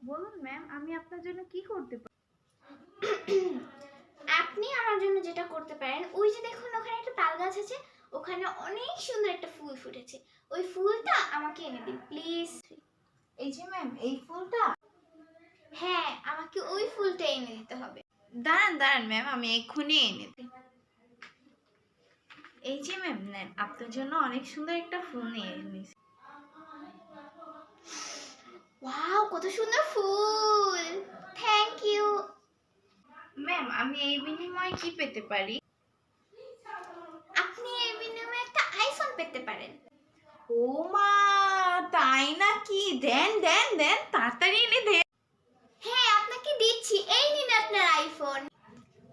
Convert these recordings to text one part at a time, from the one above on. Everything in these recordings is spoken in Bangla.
বলুন ম্যাম, আমি আপনার জন্য কি করতে পারি? আপনি আমার জন্য যেটা করতে পারেন, ওই যে দেখুন ওখানে একটা তাল গাছ আছে, ওখানে অনেক সুন্দর একটা ফুল ফুটেছে, ওই ফুলটা আমাকে এনে দিন প্লিজ। এই যে ম্যাম, এই ফুলটা। হ্যাঁ, আমাকে ওই ফুলটা এনে দিতে হবে। দাঁড়ান দাঁড়ান ম্যাম, আমি এক্ষুনি এনে দিই। এই যে ম্যাম নেন, আপনার জন্য অনেক সুন্দর একটা ফুল নিয়ে এনেছি। ওয়াও, কত সুন্দর ফুল! Thank you. ম্যাম, আমি এই বিনিময়ে কি পেতে পারি? আপনি এর বিনিময়ে একটা আইফোন পেতে পারেন। ও মা, তাই নাকি? দেন দেন দেন, তাড়াতাড়ি এনে দেন। হ্যাঁ, আপনাকে দিচ্ছি, এই নিন আপনার আইফোন।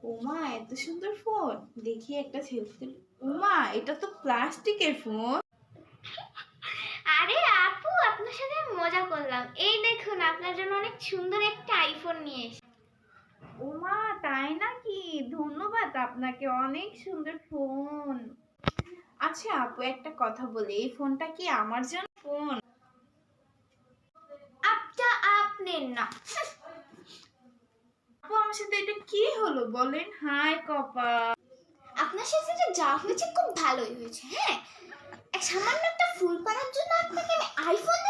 ও মা, এত সুন্দর ফোন! দেখি একটা সেলফি তুলি। ও মা, এটা তো প্লাস্টিকের ফোন। আরে আপু, আপনার সাথে আমি মজা করলাম। এই দেখুন, আপনার জন্য অনেক সুন্দর একটা আইফোন নিয়ে এসেছি। ও মা, তাই নাকি? ধন্যবাদ আপনাকে, অনেক সুন্দর ফোন। আচ্ছা আপু, একটা কথা বলি, এই ফোনটা কি আমার জন্য ফোন? আপনার না। আপু, আমার সাথে এটা কি হলো বলেন? হাই কপাল। আপনার সাথে যে যা হয়েছে খুব ভালোই হয়েছে। হ্যাঁ, এক সামান্য একটা ফুল পাড়ার জন্য আপনাকে আমি আইফোন